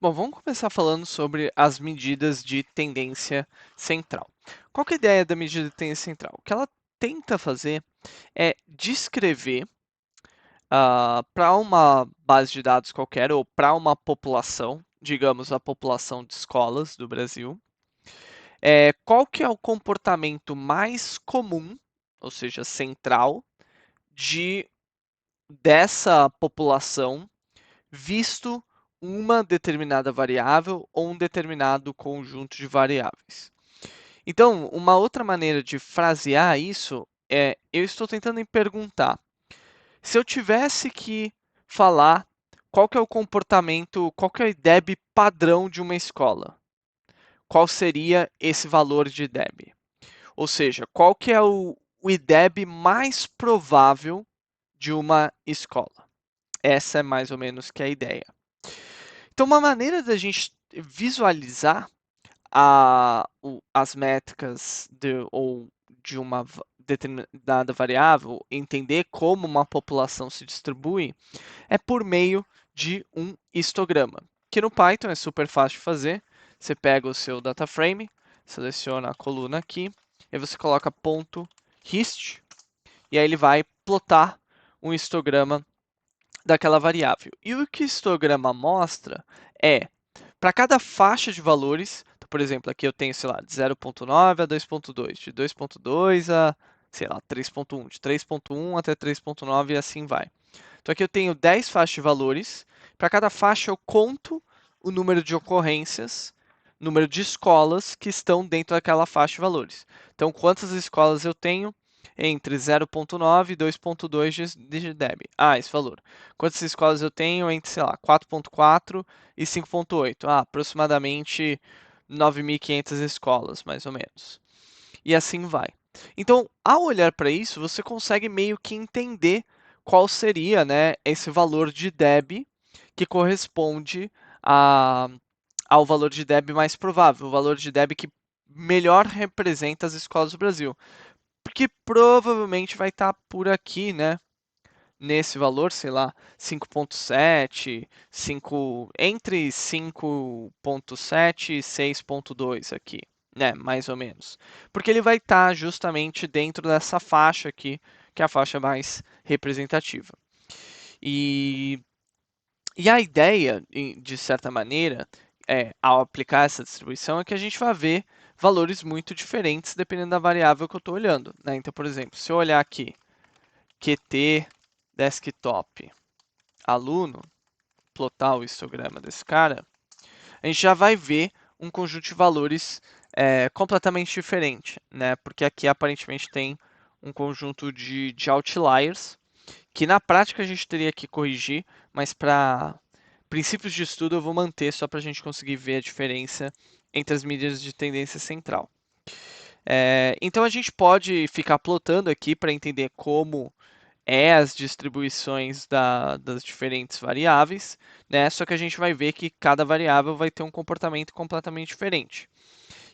Bom, vamos começar falando sobre as medidas de tendência central. Qual que é a ideia da medida de tendência central? O que ela tenta fazer é descrever para uma base de dados qualquer ou para uma população, digamos a população de escolas do Brasil, qual que é o comportamento mais comum, ou seja, central, de dessa população visto uma determinada variável ou um determinado conjunto de variáveis. Então, uma outra maneira de frasear isso é: eu estou tentando me perguntar, se eu tivesse que falar qual que é o comportamento, qual que é o IDEB padrão de uma escola, qual seria esse valor de IDEB? Ou seja, qual que é o IDEB mais provável de uma escola? Essa é mais ou menos que é a ideia. Então, uma maneira da gente visualizar as métricas ou de uma determinada variável, entender como uma população se distribui, é por meio de um histograma, que no Python é super fácil de fazer. Você pega o seu data frame, seleciona a coluna aqui, e você coloca ponto .hist, e aí ele vai plotar um histograma daquela variável. E o que o histograma mostra é, para cada faixa de valores, então, por exemplo, aqui eu tenho, sei lá, de 0.9 a 2.2, de 2.2 a, sei lá, 3.1, de 3.1 até 3.9 e assim vai. Então aqui eu tenho 10 faixas de valores, para cada faixa eu conto o número de ocorrências, número de escolas que estão dentro daquela faixa de valores. Então, quantas escolas eu tenho entre 0.9 e 2.2 de DEB? Ah, esse valor. Quantas escolas eu tenho entre, sei lá, 4.4 e 5.8? Ah, aproximadamente 9.500 escolas, mais ou menos. E assim vai. Então, ao olhar para isso, você consegue meio que entender qual seria, né, esse valor de DEB que corresponde a, ao valor de DEB mais provável, o valor de DEB que melhor representa as escolas do Brasil. Porque provavelmente vai estar por aqui, né? Nesse valor, sei lá, 5.7, 5, entre 5.7 e 6.2 aqui, né, mais ou menos. Porque ele vai estar justamente dentro dessa faixa aqui, que é a faixa mais representativa. E, e a ideia, de certa maneira, ao aplicar essa distribuição, é que a gente vai ver valores muito diferentes dependendo da variável que eu estou olhando, né? Então, por exemplo, se eu olhar aqui QT desktop aluno, plotar o histograma desse cara, a gente já vai ver um conjunto de valores completamente diferente, né? Porque aqui aparentemente tem um conjunto de outliers que na prática a gente teria que corrigir, mas para princípios de estudo eu vou manter só para a gente conseguir ver a diferença entre as medidas de tendência central. Então a gente pode ficar plotando aqui para entender como as distribuições das diferentes variáveis, né? Só que a gente vai ver que cada variável vai ter um comportamento completamente diferente.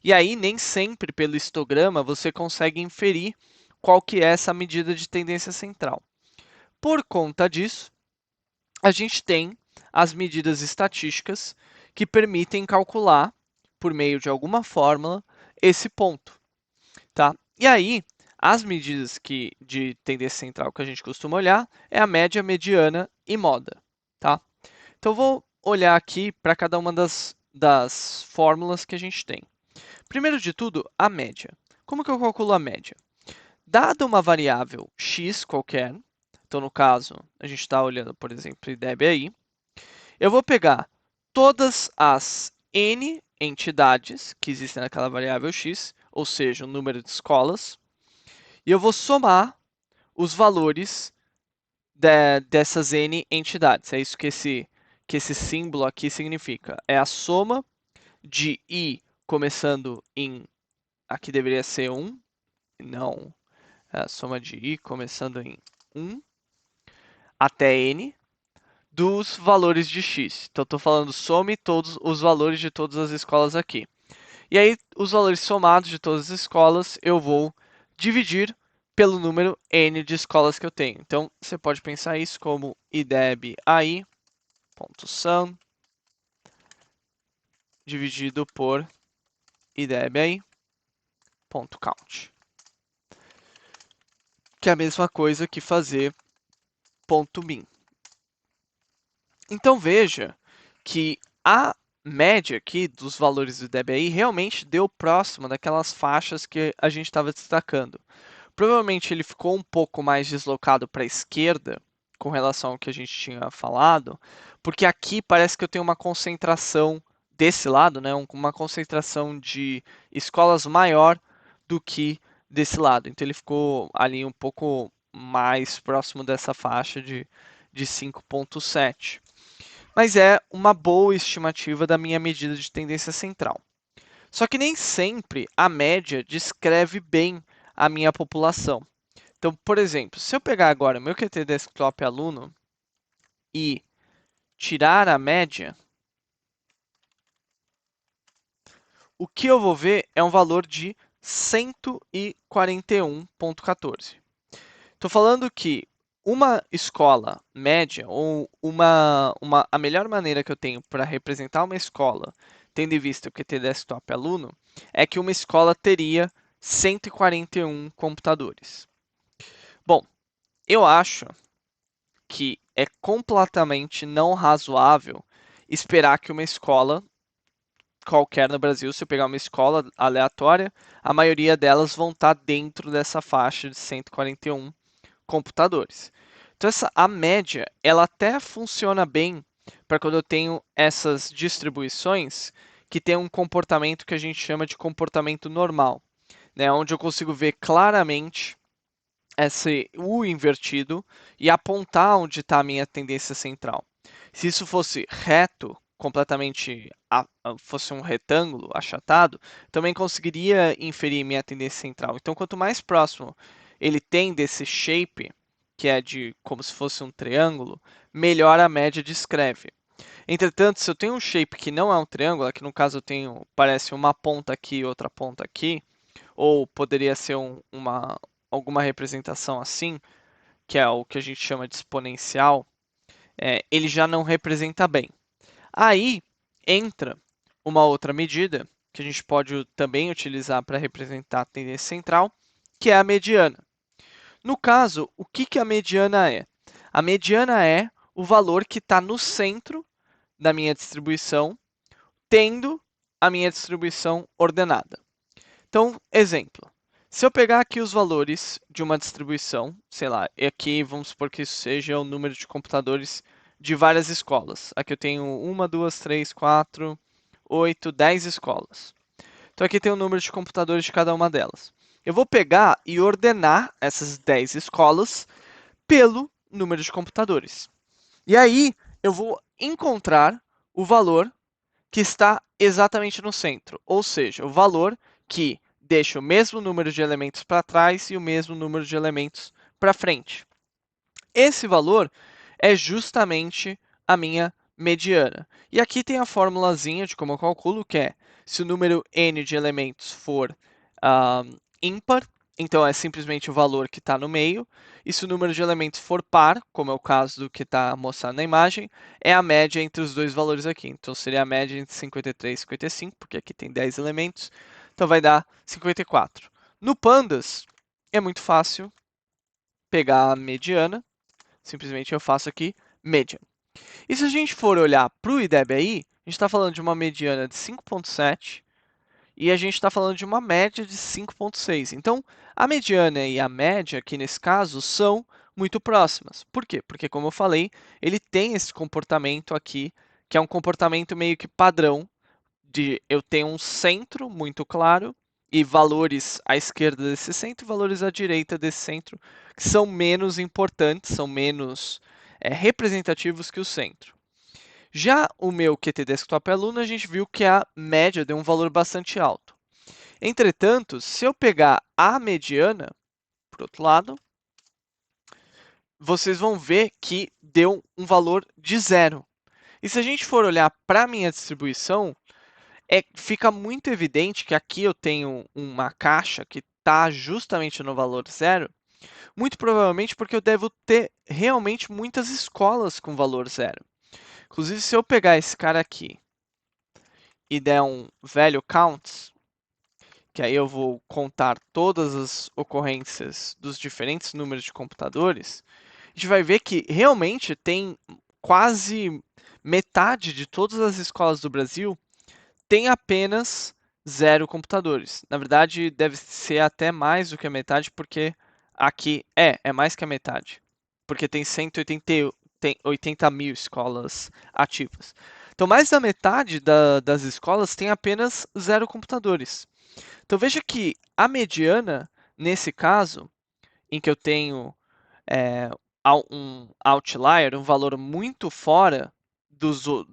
E aí, nem sempre pelo histograma você consegue inferir qual que é essa medida de tendência central. Por conta disso, a gente tem as medidas estatísticas que permitem calcular, por meio de alguma fórmula, esse ponto. Tá? E aí, as medidas de tendência central que a gente costuma olhar é a média, mediana e moda. Tá? Então, eu vou olhar aqui para cada uma das fórmulas que a gente tem. Primeiro de tudo, a média. Como que eu calculo a média? Dada uma variável x qualquer, então no caso, a gente está olhando, por exemplo, IDEB aí, eu vou pegar todas as n entidades que existem naquela variável x, ou seja, o número de escolas, e eu vou somar os valores dessas n entidades. É isso que esse símbolo aqui significa. É a soma de i começando em, aqui deveria ser 1, não, é a soma de i começando em 1 até n, dos valores de x. Então, estou falando some todos os valores de todas as escolas aqui. E aí, os valores somados de todas as escolas, eu vou dividir pelo número n de escolas que eu tenho. Então, você pode pensar isso como IDEB AI.sum dividido por IDEBI.count, que é a mesma coisa que fazer ponto .min. Então veja que a média aqui dos valores do DBI realmente deu próximo daquelas faixas que a gente estava destacando. Provavelmente ele ficou um pouco mais deslocado para a esquerda com relação ao que a gente tinha falado, porque aqui parece que eu tenho uma concentração desse lado, né, uma concentração de escolas maior do que desse lado. Então ele ficou ali um pouco mais próximo dessa faixa de 5,7. Mas é uma boa estimativa da minha medida de tendência central. Só que nem sempre a média descreve bem a minha população. Então, por exemplo, se eu pegar agora o meu QT Desktop aluno e tirar a média, o que eu vou ver é um valor de 141,14. Estou falando que uma escola média, ou a melhor maneira que eu tenho para representar uma escola, tendo em vista o QT Desktop aluno, é que uma escola teria 141 computadores. Bom, eu acho que é completamente não razoável esperar que uma escola qualquer no Brasil, se eu pegar uma escola aleatória, a maioria delas vão estar dentro dessa faixa de 141 computadores. Então a média, ela até funciona bem para quando eu tenho essas distribuições que tem um comportamento que a gente chama de comportamento normal, né, onde eu consigo ver claramente esse U invertido e apontar onde está a minha tendência central. Se isso fosse reto, completamente fosse um retângulo achatado, também conseguiria inferir minha tendência central. Então, quanto mais próximo ele tem desse shape, que é de como se fosse um triângulo, melhor a média descreve. Entretanto, se eu tenho um shape que não é um triângulo, aqui no caso eu tenho, parece uma ponta aqui e outra ponta aqui, ou poderia ser alguma representação assim, que é o que a gente chama de exponencial, ele já não representa bem. Aí entra uma outra medida que a gente pode também utilizar para representar a tendência central, que é a mediana. No caso, o que a mediana é? A mediana é o valor que está no centro da minha distribuição, tendo a minha distribuição ordenada. Então, exemplo. Se eu pegar aqui os valores de uma distribuição, sei lá, e aqui vamos supor que isso seja o número de computadores de várias escolas. Aqui eu tenho 1, 2, 3, 4, 8, 10 escolas. Então aqui tem o número de computadores de cada uma delas. Eu vou pegar e ordenar essas 10 escolas pelo número de computadores. E aí eu vou encontrar o valor que está exatamente no centro, ou seja, o valor que deixa o mesmo número de elementos para trás e o mesmo número de elementos para frente. Esse valor é justamente a minha mediana. E aqui tem a formulazinha de como eu calculo, que é se o número n de elementos for ímpar, então é simplesmente o valor que está no meio, e se o número de elementos for par, como é o caso do que está mostrado na imagem, é a média entre os dois valores aqui. Então seria a média entre 53 e 55, porque aqui tem 10 elementos, então vai dar 54. No Pandas, é muito fácil pegar a mediana, simplesmente eu faço aqui median. E se a gente for olhar para o IDEBI, a gente está falando de uma mediana de 5,7 e a gente está falando de uma média de 5,6. Então, a mediana e a média, aqui nesse caso, são muito próximas. Por quê? Porque, como eu falei, ele tem esse comportamento aqui, que é um comportamento meio que padrão, de eu tenho um centro muito claro e valores à esquerda desse centro e valores à direita desse centro, que são menos importantes, são menos representativos que o centro. Já o meu QT Desktop Aluno, a gente viu que a média deu um valor bastante alto. Entretanto, se eu pegar a mediana, por outro lado, vocês vão ver que deu um valor de zero. E se a gente for olhar para a minha distribuição, fica muito evidente que aqui eu tenho uma caixa que está justamente no valor zero, muito provavelmente porque eu devo ter realmente muitas escolas com valor zero. Inclusive, se eu pegar esse cara aqui e der um value counts, que aí eu vou contar todas as ocorrências dos diferentes números de computadores, a gente vai ver que realmente tem quase metade de todas as escolas do Brasil tem apenas 0 computadores. Na verdade, deve ser até mais do que a metade, porque aqui é mais que a metade. Porque tem 180 mil escolas ativas. Então, mais da metade das escolas tem apenas 0 computadores. Então, veja que a mediana, nesse caso, em que eu tenho é, um outlier, um valor muito fora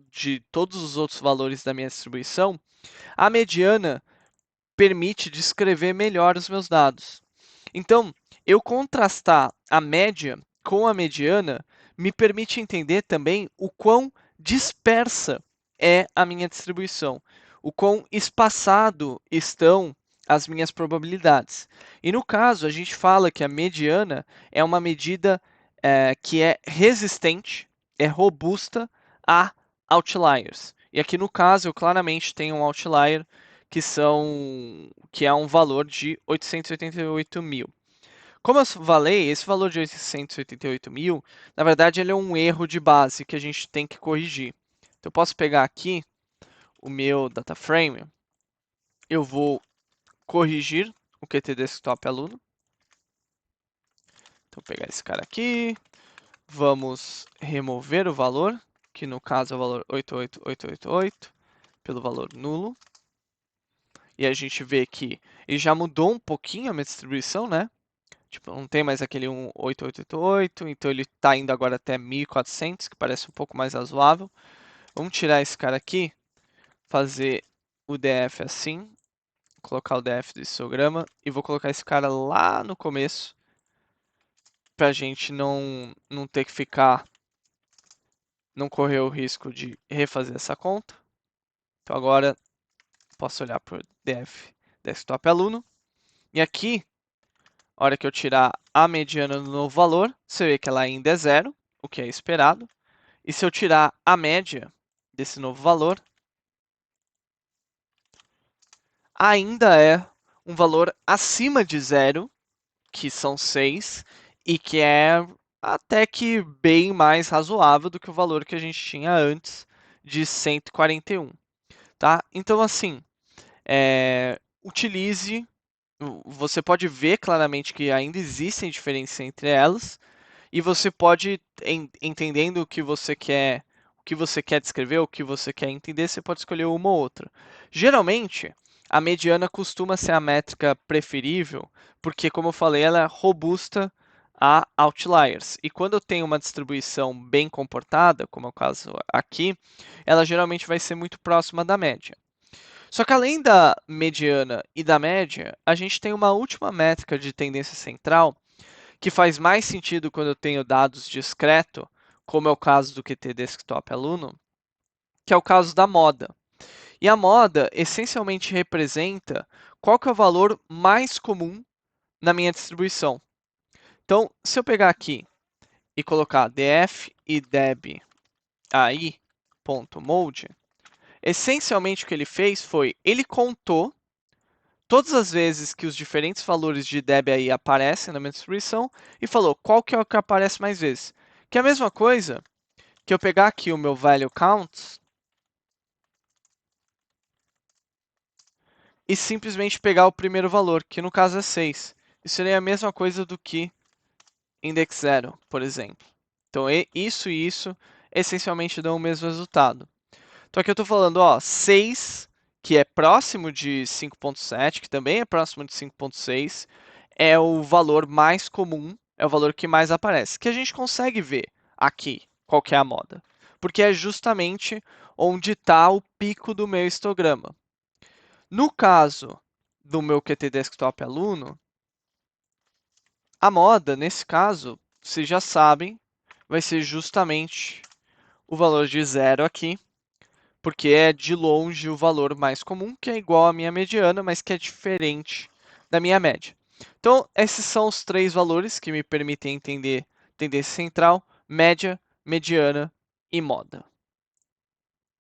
de todos os outros valores da minha distribuição, a mediana permite descrever melhor os meus dados. Então, eu contrastar a média com a mediana me permite entender também o quão dispersa é a minha distribuição, o quão espaçado estão as minhas probabilidades. E no caso, a gente fala que a mediana é uma medida que é resistente, é robusta a outliers. E aqui no caso, eu claramente tenho um outlier que é um valor de 888 mil. Como eu falei, esse valor de 888 mil, na verdade, ele é um erro de base que a gente tem que corrigir. Então, eu posso pegar aqui o meu data frame, eu vou corrigir o QT Desktop Aluno. Então, vou pegar esse cara aqui, vamos remover o valor, que no caso é o valor 88888, pelo valor nulo. E a gente vê que ele já mudou um pouquinho a minha distribuição, né? Tipo, não tem mais aquele 8888, então ele está indo agora até 1400, que parece um pouco mais razoável. Vamos tirar esse cara aqui, fazer o DF assim, colocar o DF do histograma e vou colocar esse cara lá no começo, para a gente não ter que não correr o risco de refazer essa conta. Então agora posso olhar para o DF Desktop Aluno, e aqui, a hora que eu tirar a mediana do novo valor, você vê que ela ainda é zero, o que é esperado. E se eu tirar a média desse novo valor, ainda é um valor acima de zero, que são 6, e que é até que bem mais razoável do que o valor que a gente tinha antes de 141. Tá? Então, assim, utilize, você pode ver claramente que ainda existem diferenças entre elas, e você pode, entendendo o que você quer descrever, o que você quer entender, você pode escolher uma ou outra. Geralmente, a mediana costuma ser a métrica preferível, porque, como eu falei, ela é robusta a outliers. E quando eu tenho uma distribuição bem comportada, como é o caso aqui, ela geralmente vai ser muito próxima da média. Só que além da mediana e da média, a gente tem uma última métrica de tendência central que faz mais sentido quando eu tenho dados discreto, como é o caso do QT Desktop Aluno, que é o caso da moda. E a moda essencialmente representa qual que é o valor mais comum na minha distribuição. Então, se eu pegar aqui e colocar df e deb ai.mode, essencialmente o que ele fez foi, ele contou todas as vezes que os diferentes valores de deb aí aparecem na minha distribuição e falou qual que é o que aparece mais vezes. Que é a mesma coisa que eu pegar aqui o meu value counts e simplesmente pegar o primeiro valor, que no caso é 6. Isso seria a mesma coisa do que index 0, por exemplo. Então, isso e isso essencialmente dão o mesmo resultado. Então, aqui eu estou falando, ó, 6, que é próximo de 5.7, que também é próximo de 5.6, é o valor mais comum, é o valor que mais aparece, que a gente consegue ver aqui qual que é a moda, porque é justamente onde está o pico do meu histograma. No caso do meu QT Desktop Aluno, a moda, nesse caso, vocês já sabem, vai ser justamente o valor de 0 aqui, porque é de longe o valor mais comum, que é igual à minha mediana, mas que é diferente da minha média. Então, esses são os 3 valores que me permitem entender tendência central, média, mediana e moda.